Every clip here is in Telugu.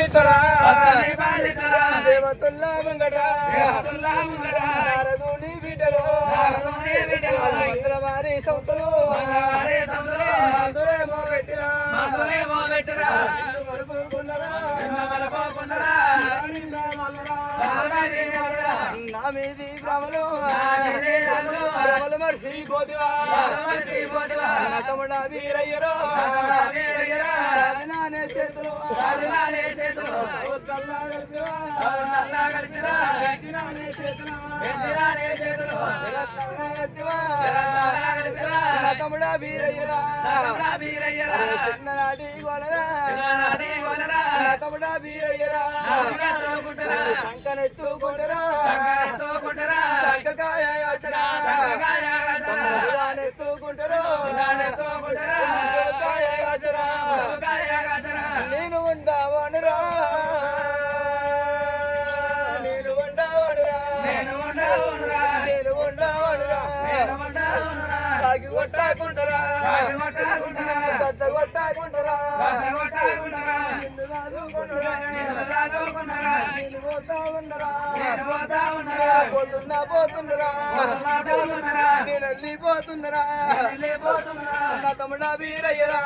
బాధితురా దేవతుల్లా ముంగట నారదుని బిడ్డలు మంగళవారి సౌతులు మధురేమో పెట్టిరా నా మీది భ్రమలు మర్చి పోతివా తమ్ముడా వీరయ్యరో నానే చేతులు తమ్ముడా వీరయ్యరా చిన్ననాటి గోలరా తమ్ముడా వీరయ్యరా సంకనెత్తుకుంటరా సంకకాయ ఎత్తుకుంటారు నేను ఉండవనురా తాగి కొట్టాకుంటారా పెద్ద కొట్టాకుంటారా పోతుండరా నేను వెళ్ళిపోతుండరా నా తమ్ముడా వీరయ్యరా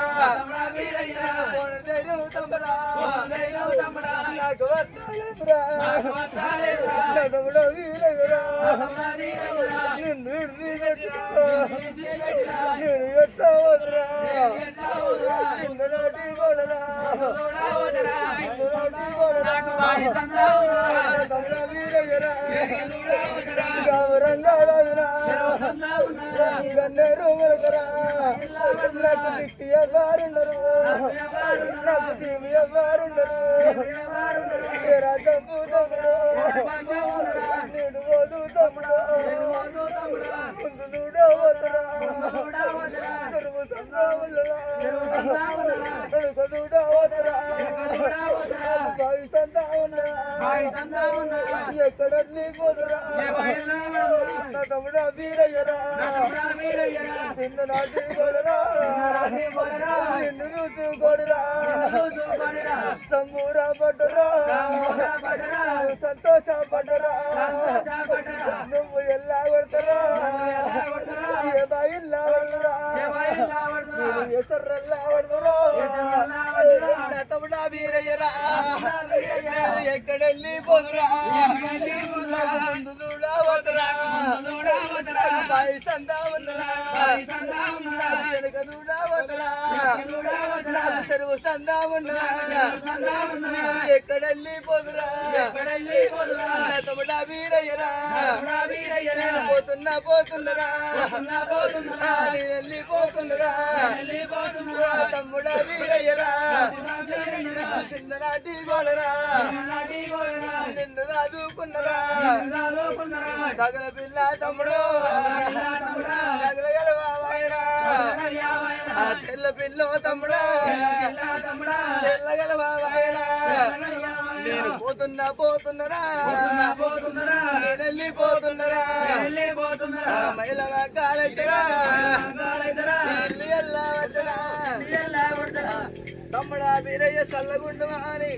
నాకు తమ్ముడా వీరయ్యరా నిన్ను నేను ఎట్లా వదరా చిన్ననాటి వదరా తమ్ముడా వీరయ్యరా గన్నేరు మొలకరా నాకు దిక్కు ఎవ్వరుండరు నాకు దివి ఎవ్వరుండరు రాజపు తమ్ముడు నేను ఓదు తమ్ముడు ముందు దూడవదరా చెరువు సంద్రావులరా కడుక దూడవదరా బావి సందావున్నా ఎక్కడ పోదురా నా తమ్ముడా వీరయ్యరా నిన్న నాటి కొడరా నిన్ను చూసుకోడురా సంబూరా పడ్డరా సంతోష పడ్డరా నువ్వు ఎలా కొడతారా ఏ బాయిల్లా పడదురా ఎసర్రల్లా పడదురా నా తమ్ముడా వీరయ్యరా ఎక్కడ వెళ్ళిపోదురా ముందు దూడవదరా బాయి సందా ఉందరా వెనక దూడవదరా చెరువు సందా ఉన్నరా ఎక్కడ వెళ్ళిపోదురా నా తమ్ముడా వీరయ్యరా పోతున్నరా నేను వెళ్ళిపోతుండరా తమ్ముడా వీరయ్యరా చిన్ననాటి గోడరా నిన్ను రాదుకున్నరా తగల పిల్ల తమ్ముడు తగలగలవాయరా తెల్ల పిల్ల తమ్ముడా తెల్లగలవాయరా నేను పోతున్నరా నేను వెళ్ళిపోతున్నరా మహిళగా కాలెట్టరా తమ్ముడా వీరయ్య చల్లగుండమా అని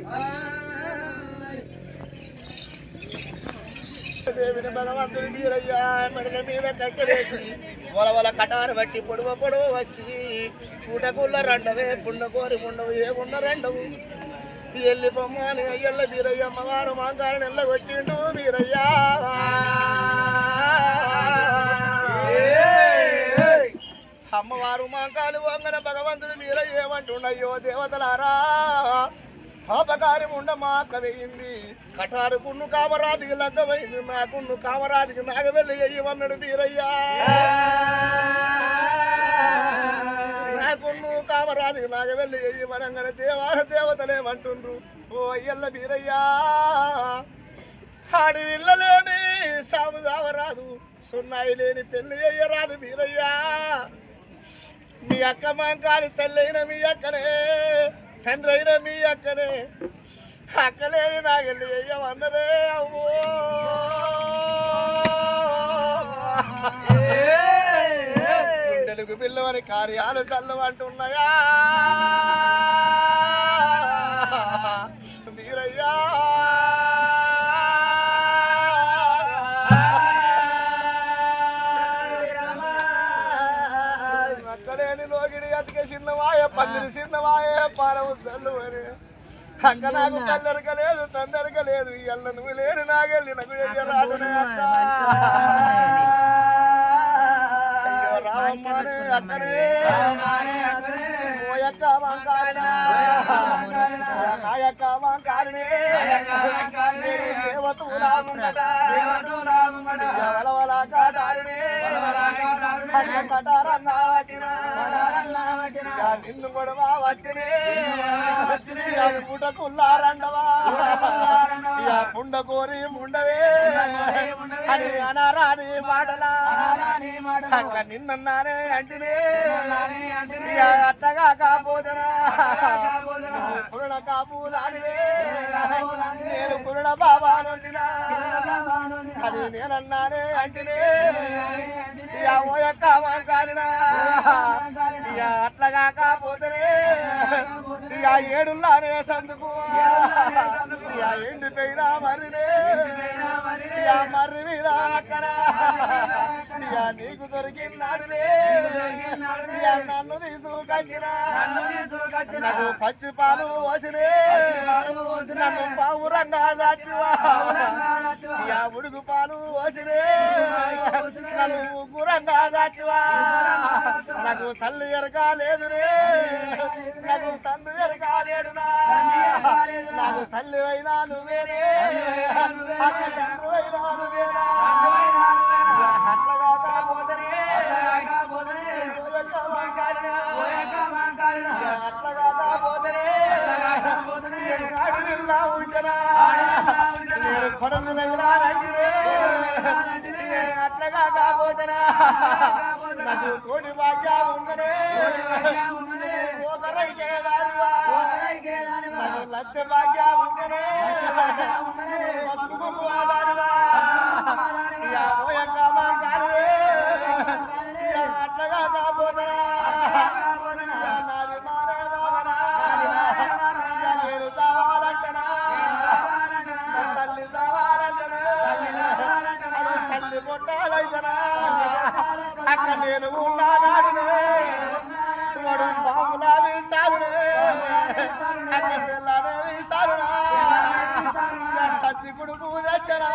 దేవిని భగవంతుని వీరయ్యా మెడల మీద కట్టలేసి వల కటారు బట్టి పొడవ వచ్చి కూటకుళ్ళ రెండవే పుండకోరి ఉండవు ఏమున్న రెండవు ఎల్లి బొమ్మ అని అయ్యల్ల వీరయ్య అమ్మవారు మాంగారు నెల్ల వచ్చిండు వీరయ్యా అమ్మవారు మాంకాలు వంగన భగవంతుడు వీరయ్య ఏమంటుండయ్యో దేవతలారా పాపకార్యం ఉండ మా అక్క వేయింది కటారు కున్ను కామరాజుకి లగ్గమైంది నా కున్ను కామరాజుకి నాగవెల్లి అయ్యమన్నాడు వీరయ్యా నా కున్ను కామరాజుకి నాగవెల్లి అయ్యమనంగానే దేవతలేమంటుండ్రు ఓ అయ్యల్ల వీరయ్యా ఆడి విల్లలేని సాము సావరాదు సున్నాయి లేని పెళ్లి అయ్యరాదు వీరయ్యా మీ అక్క మాంకాలి తల్లైన మీ అక్కనే తండ్రి అయిన మీ అక్కనే అక్కలేని నాగెళ్ళి అయ్యమన్నరే అవ్వో తెలుగు పిల్లవని కార్యాలు చల్లవంటున్నాయా వీరయ్యా అక్కలేని లోగిడి అతికే చిన్నవాయ పందిరి చిన్నవాయ పాలవు తల్లు అని అక్క నాకు తల్లెరక లేదు తండ్రక లేదు ఎల్ల నువ్వు లేరు నాగెళ్ళి నాకు రాటనే అక్క రావమ్మానే అక్కనే ఓయక్క మాంకారినే నాయక్క మాంకారినే దేవతూ నాముంగట వలవల కాటారినే కటారన్న వట్టినా నిన్ను గొడవ వట్టినే పుటకుల్లారండవా పుండ కోరి ముండవే అని అనరాని మాటలా నిన్నన్నానే అంటినే అట్టగా కాపోదనా పురుణ కాపు రానివే నేను పురుణ బాబా నుండినా అని నేనన్నానే అంటినే ఓయక్క కాలినా అట్లగా కాపోతనే ఇక ఏడుల్లానే సందుకు ఎండిపోయిన మర్రినే మర్రి మీద అక్కన నీకు దొరికినాడునే నన్ను తీసుకొచ్చిన నాకు పచ్చి పాలు పోసినే నన్ను పావురంగా దాచివా ఉడుగు పాలు పోసినే నన్ను ముగ్గురంగా దాచివా నాకు తల్లి ఎరకాలేదునే నాకు తండ్రి ఎరకాలేడునా నాకు తల్లి అయినా నువ్వేనే తండ్రి అయినా నువ్వేనా అట్లగా కాపోతనే అట్లగా కాపోతనే అడవిల్లా ఉంటనా నేను కొడలు అట్లగా కాపోతనా నాకు కోడి భాగ్యా ఉందనే ఒకరైకే నాకు లక్ష భాగ్యా ఉందనే పసుపు దానివా ఓయంగా మా కాలువే అట్లగా కాపోతనా నాది మారే బావనా నేను చావాలంటనా తల్లి చావాలంటనా తల్లి పొట్టాలైతనా అక్క నేను ఉన్నానాడునే వాడు బాబులా వీసాలునే అక్క పిల్లనే వీసాలునా సత్తి కొడుకు తెచ్చనా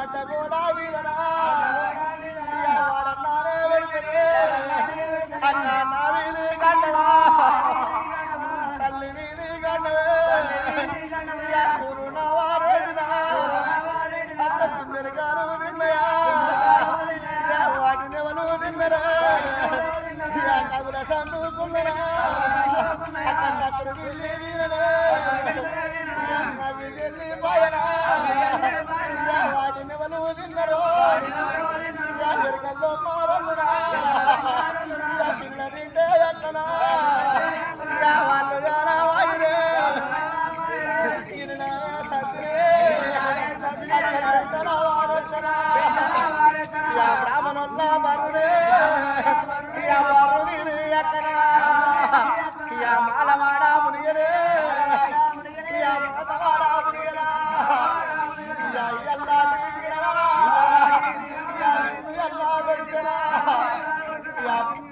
అడ్డ కూడా వీలనా వాడన్నానే వెళ్తే అక్క నా వీధి గంటవా తల్లి వీధి గంటవే గురునా వారేడునా అక్క సుందరి గారు విన్నయా వాటిని ఎవరు తిన్నరా కబుల సందుకున్నరా అక్కడ వెళ్ళి వీరలే అవి వెళ్ళి పోయనా వాటిని ఎవరు తిన్నరో ఎరకల్లో మారలురా పిల్ల తింటే ఎక్కనా వాళ్ళు ఎలా వాయిరే బ్రాహ్మణుల్లా మరుడే మరుని ఎక్కనా మాలవాడ మునిగరే మాతవాడ మునిగరా ఎలా పెడితేనా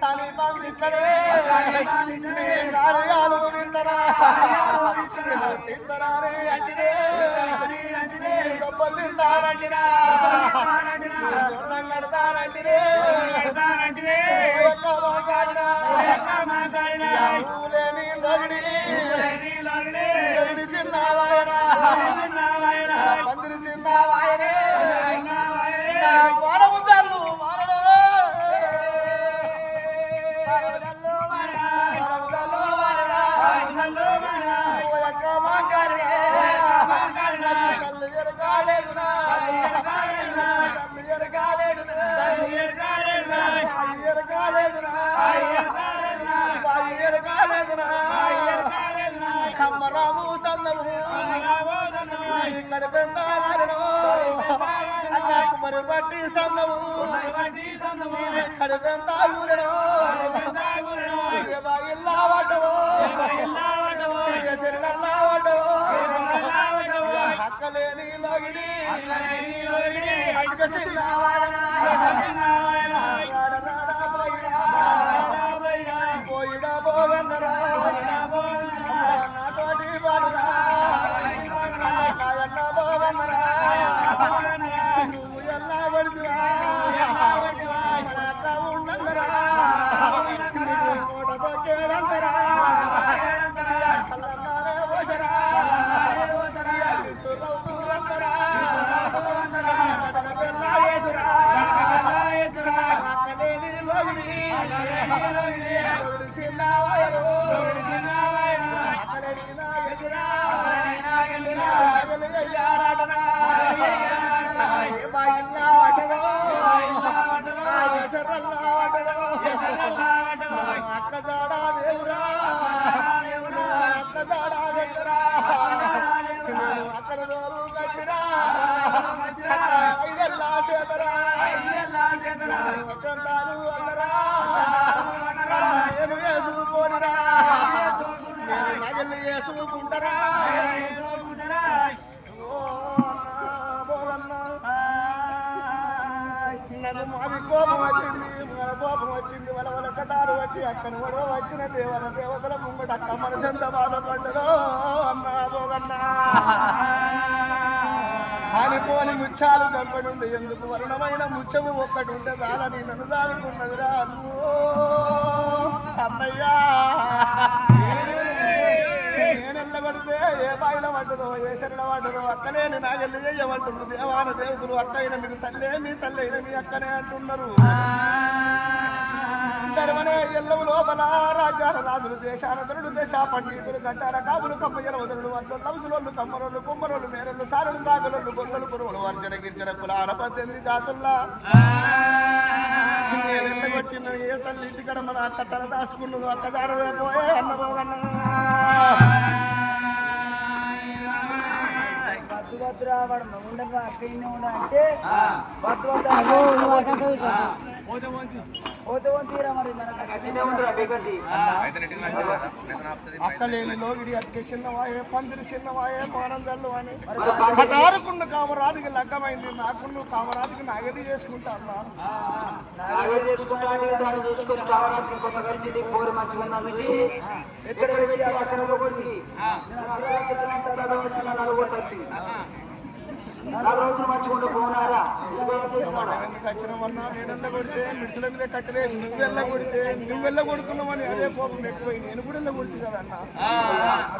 తని పందిద్దరే కార్యాలు తింటరా తింటరాని అంటినే గొప్పలు తింటారంటినా కడతారంటినే లేని లోగిడి చిన్నవాయనా పందిరి చిన్నవాయనే వాడము చల్లు కమ్మరాము సన్నము ఇక్కడ పెందాలను కుమరి బట్టి సన్నము ఇక్కడ పెందా ఊరను ఇల్లా వడ్డవు శరీరల్లా వడ్డవు పోయిడా పోగన్నరా నాతోటి పాడురా కాయన్న పోగన్నరా నువ్వు ఎలా పడితివా మన అక్క ఉన్నందరా కోట పట్టేడంతరా పోసరా సురవుతూరంతరా పెళ్ళ వేసురా అక్కలేని లోగిడి చిన్నవాయరు అక్కలేని ఎదురా అయ్యారాటనా బాయిల్లా పడ్డదో ఎసరల్లా పడ్డదో అక్క జాడా దేవురా అక్క జాడా దగ్గరా అక్కడ నోరు కచ్చిరా ఐదల్లా చేతరా వచ్చంతారు అన్నరా నేను వేసుకుపోనిరా నగలు వేసుకుంటారా నన్ను మాది కోపం వచ్చింది మన కోపం వచ్చింది వాళ్ళ కటారు బట్టి అక్కని కూడా వచ్చిన దేవతల ముంగట అక్క మనసు ఎంత బాధపడ్డదో అన్నా పోగన్నా ఆనిపోని ముచ్చాలు కంపడుండి ఎందుకు వర్ణమైన ముచ్చము ఒక్కటి ఉంటే చాలని నన్ను దాడుకున్నదిరా అన్నయ్యా నేనెళ్ళబడితే ఏ బాయిల పడ్డదో ఏ శరణ పడ్డదో అక్కలేని నాగెళ్ళి చెయ్యమంటున్నారు దేవాన దేవతలు అక్కయిన మీకు తల్లే మీ తల్లైన మీ అక్కనే అంటున్నారు ధర్మనే ఎల్లవు లోపల రాజ్యాల రాజులు దేశానదులు దేశ పండితులు గంటాల కాపులు కమ్మయ్యల వదలు అట్లు లవసులోళ్ళు కమ్మరోళ్ళు కుమ్మరోళ్ళు మేరళ్ళు సారులు సాగలోళ్ళు గొల్లలు కురువులు వర్జన గిరిజన కులాల 18 జాతుల్లా నేనెళ్ళగొట్టిన ఏ తల్లి ఇంటికడ మన అక్క తల దాసుకున్నాను అక్క దాడవే పోయే అన్నబోగన్నా వాడు ఉండగా అక్కడ అంటే అక్కలేని లోగిడి అక్క చిన్నవాయే పందిరి చిన్నవాయే పానందల్లు అని కటారుకున్న కామరాదికి లగ్గమైంది నాకున్న కామరాదికి నాగలి చేసుకుంటా అన్నా వచ్చినవన్నా నేను కొడితే మిడిసుల మీద కట్టలేసి నువ్వు వెళ్ళ కొడుతున్నావని అదే కోపం ఎక్కువై నేను కూడా వెళ్ళ కొడుతుంది కదా అన్న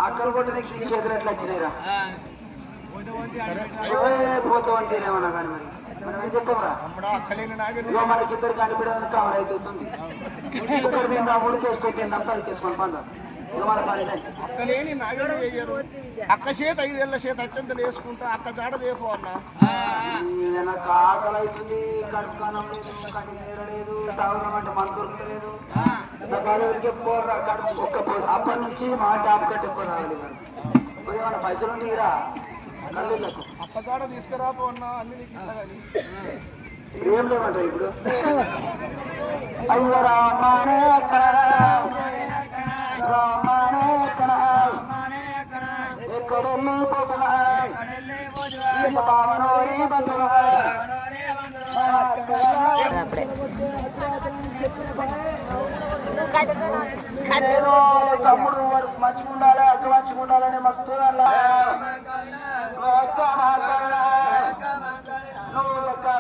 అక్కడ కొట్టిన చేతులు ఎట్లా వచ్చినాయిరా పోతామని కానీ మరి మనం ఏం చెప్తాంరా అక్కలేని నాగలి మనకి ఇద్దరు కనిపించడానికి కవర్ అవుతుంది చేసుకొని చేసుకొని పందాం అక్కలేని నాగలి వేయరు అక్క చేత 5 ఏళ్ళ చేత అత్యంతలు వేసుకుంటా అక్క జాడ దేపో అన్న నాకు ఆకలి అవుతుంది కడుపు కానం లేదు కడుపు నేరలేదు తాగడం మన దొరకలేదు కడుపు ఒక్క అప్పటి నుంచి మా టాప్ కట్టు ఎక్కువ తాగలేదు ఏమన్నా పైసలు ఉండేరా కళ్ళకు అక్క జాడ తీసుకురాపో అన్న అన్ని నీకు ఇస్తాగాని ఏం లేమంట ఇప్పుడు అయ్యో రామానే తమ్ముడు మంచిగా ఉండాలి అక్క మంచిగా ఉండాలని మస్తు నువ్వు ఎక్కడ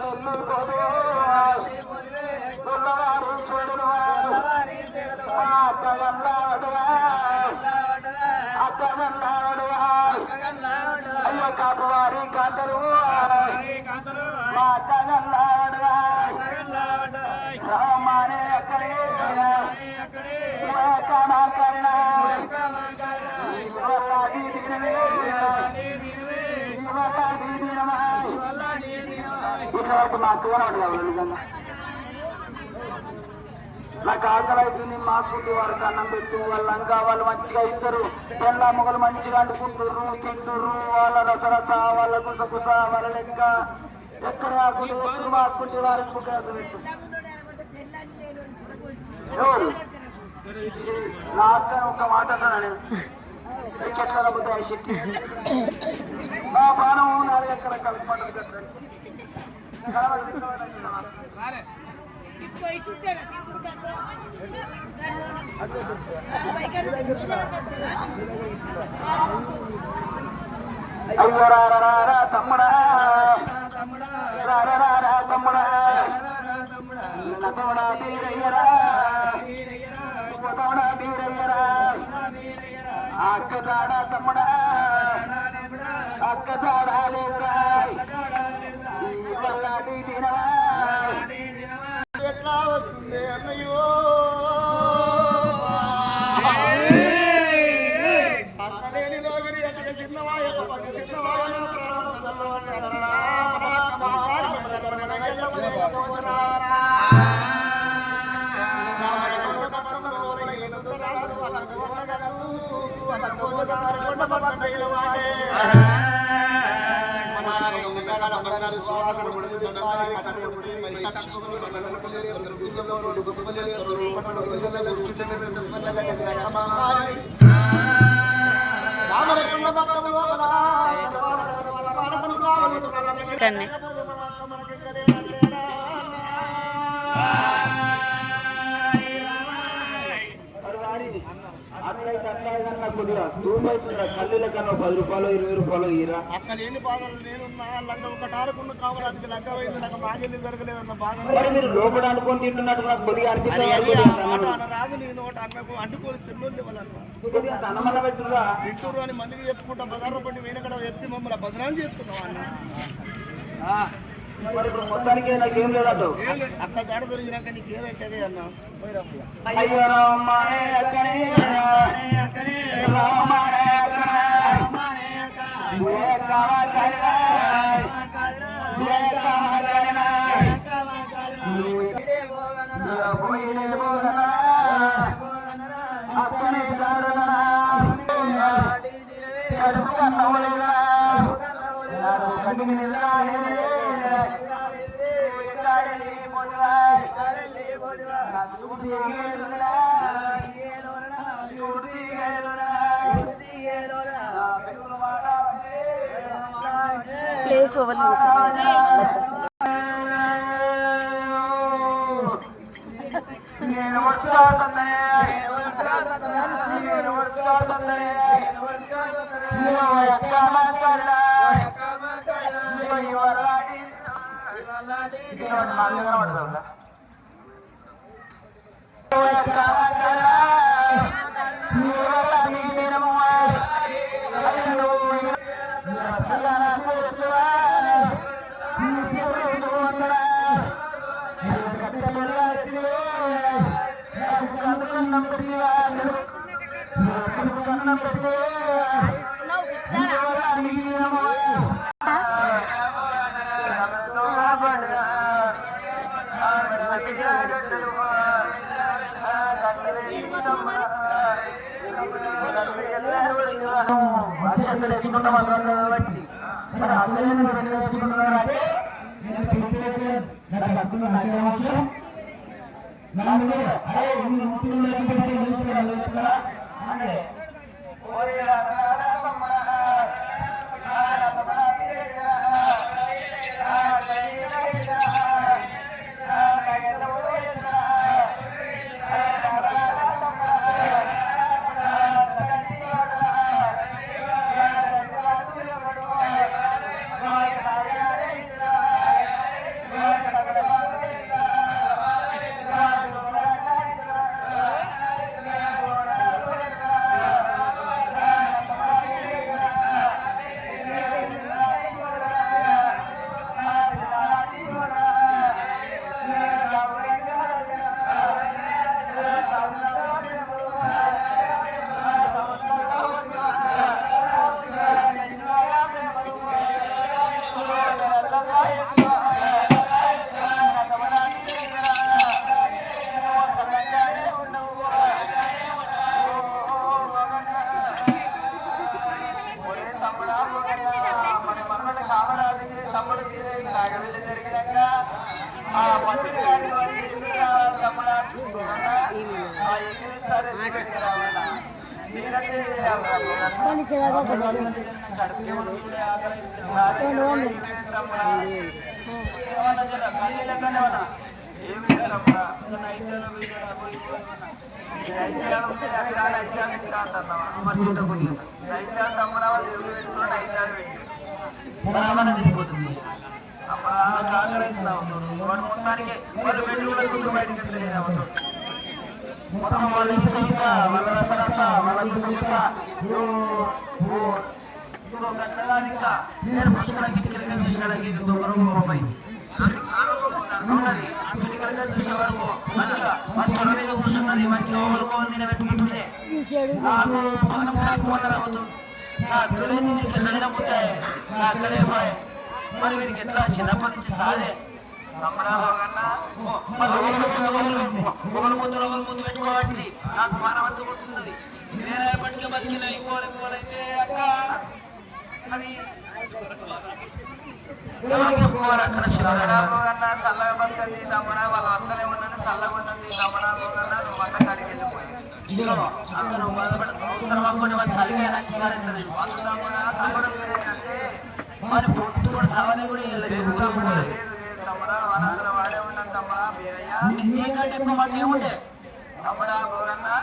అయ్యో కాపువారి కాంతరు మా రామానే అక్కడే మా అక్క నిజంగా నాకు ఆకలి అవుతుంది మా ఫుడ్ వారికి అన్నం పెట్టి వాళ్ళ లంగా వాళ్ళు మంచిగా ఇద్దరు పెళ్ళ మొగలు మంచిగా అంటుకుంటుర్రు తింటుర్రు వాళ్ళ రసరస వాళ్ళ గుసగుస వాళ్ళ లెక్క ఎక్కడ ఆకుంటే ఎక్కడ ఆకుంటే వారికి ఎవరు నా అక్క ఒక్క మాట అంటాను ఎట్లా రమ్ముతాయి శక్తి నా ప్రాణం 4 ఎకర కలిపి అయ్యో రారా తమ్ముడా రారా తమ్ముడా తమ్ముడా బీరయ్యరా తమ్ముడా బీరయ్యరా అక్క తాడా తమ్ముడా అక్క తాడా లేదురా ఇవల్లాడి దినవా ఎట్లా వస్తుంది అన్నయ్యో అక్కలేని లోగిడి అతని చిన్నవాయ చిన్నవాయ కన్నే కల్లుల కన్నా 10 రూపాయలు 20 రూపాయలు ఇరా అక్కడ ఎన్ని బాధలు నేనున్నా లంగ ఒక టారుకున్న కావాలి అది లంగ అయింది నాకు మాకెళ్ళి జరగలేదన్న బాధ మరి మీరు లోపల అనుకొని తింటున్నట్టు నాకు కొద్దిగా అనిపిస్తుంది రాదు నేను ఒకటి అన్నకు అంటుకొని తిన్నోళ్ళు ఇవ్వాలన్నా కొద్దిగా అన్నమన్న పెట్టురా తింటూరు అని మందికి చెప్పుకుంటా బజార్లో పండి వేనక్కడ చెప్పి మమ్మల్ని బదనాలు చేస్తున్నావు అన్న మరి ఇప్పుడు మొత్తానికి నాకేం లేదట అక్క జాడ దొరికినాక నీకు ఏదంటే అన్న అయ్యో రామానే అక్కనే రామానే ప్లేస్ ఓవర్ పోతుంది మొత్తానికి వాళ్ళు పెట్టుకున్న బయటకు మొత్తం వాళ్ళకి సంస్థ వాళ్ళ రసరస వాళ్ళకు సంస్థ ఇంకా నేను పుస్తకాల కిటికీలుగా చూసినానికి రూపాయి చూసే వరకు మంచిగా మంచి మీద కూర్చున్నది మంచిగా ఓలుకోవాలి నిలబెట్టుకుంటుంది నాకు మనం అవుతుంది నా కలిగినపోతే నా కలిగిపోయి మరి వీరికి ఎట్లా చిన్నప్పటి నుంచి సాలే ఒకరు ముందు పెట్టుకోవాలి నాకు మానవంతు కొట్టున్నది వేరే పట్టుగా బతికిన ఇంకోరైతే అక్క అది చల్లగా బతకండి తమ్మన వాళ్ళ వస్తలే ఉన్నది చల్లగా ఉన్నది తమ్మన వంట కాడికి వెళ్ళిపోయింది అందరూ మరి పొట్టు కూడా సవాలే కూడా వెళ్ళలేదు తమ్మడా వాడే ఉన్నాను తమ్మడా మీకంటే ఎక్కువ మాకు ఏముంటే తమ్మడా పోగన్నా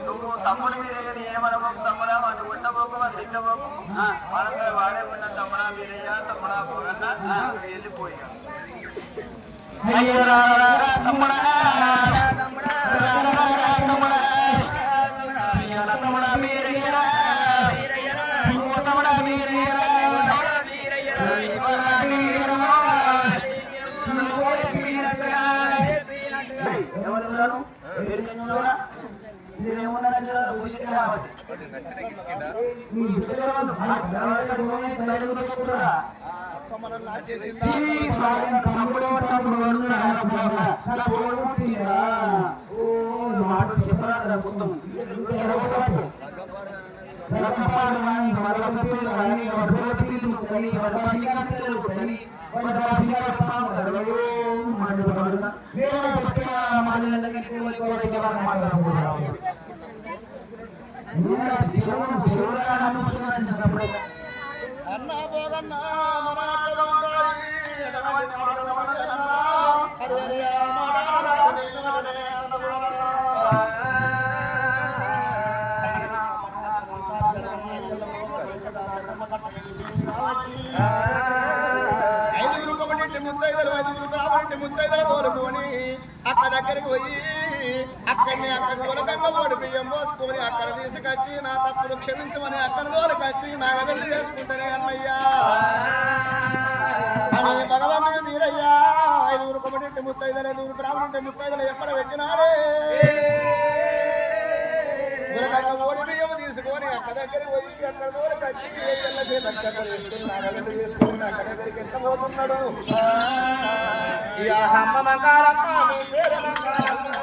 నువ్వు తమ్ముడు మీరే ఏమనబోకు తమ్మడా వాళ్ళు ఉండబోకు వాళ్ళు తిట్టబోకు వాళ్ళందరూ వాడే ఉన్నాను తమ్మడా మీరయ్యా తమ్మడా పోగన్నా వెళ్ళిపోయా తమ్మడా తమ్మడా మీరయ్యా తమ్మడా మీరయ్యా చెప్పరా మొత్తం అన్నా పోగన్నా ముత్తైదల తోలుకొని అక్క దగ్గరికి పోయి అక్కడిని అక్కడ తోలకంగా ఓడి బియ్యం పోసుకొని అక్కడ తీసుకొచ్చి నా తప్పులు క్షమించమని అక్కడ తోలకొచ్చి నా వెళ్ళి చేసుకుంటేనే అన్నయ్యా అని భగవంతుడు మీరయ్యా 5 కొమటి ముత్తైదల 5 బ్రాహ్మణుంటే ముత్తైదలు ఎక్కడ పెట్టినాడే ఓడి బియ్యం తీసుకొని అక్క దగ్గరికి పోయి అక్కడ తోలకొచ్చి అక్కడ వేసుకొని నా వెళ్ళి చేసుకుని అక్క దగ్గరికి ఎంత పోతున్నాడు అమ్మ మంగారమ్మ నీ పేరు మంగారమ్మ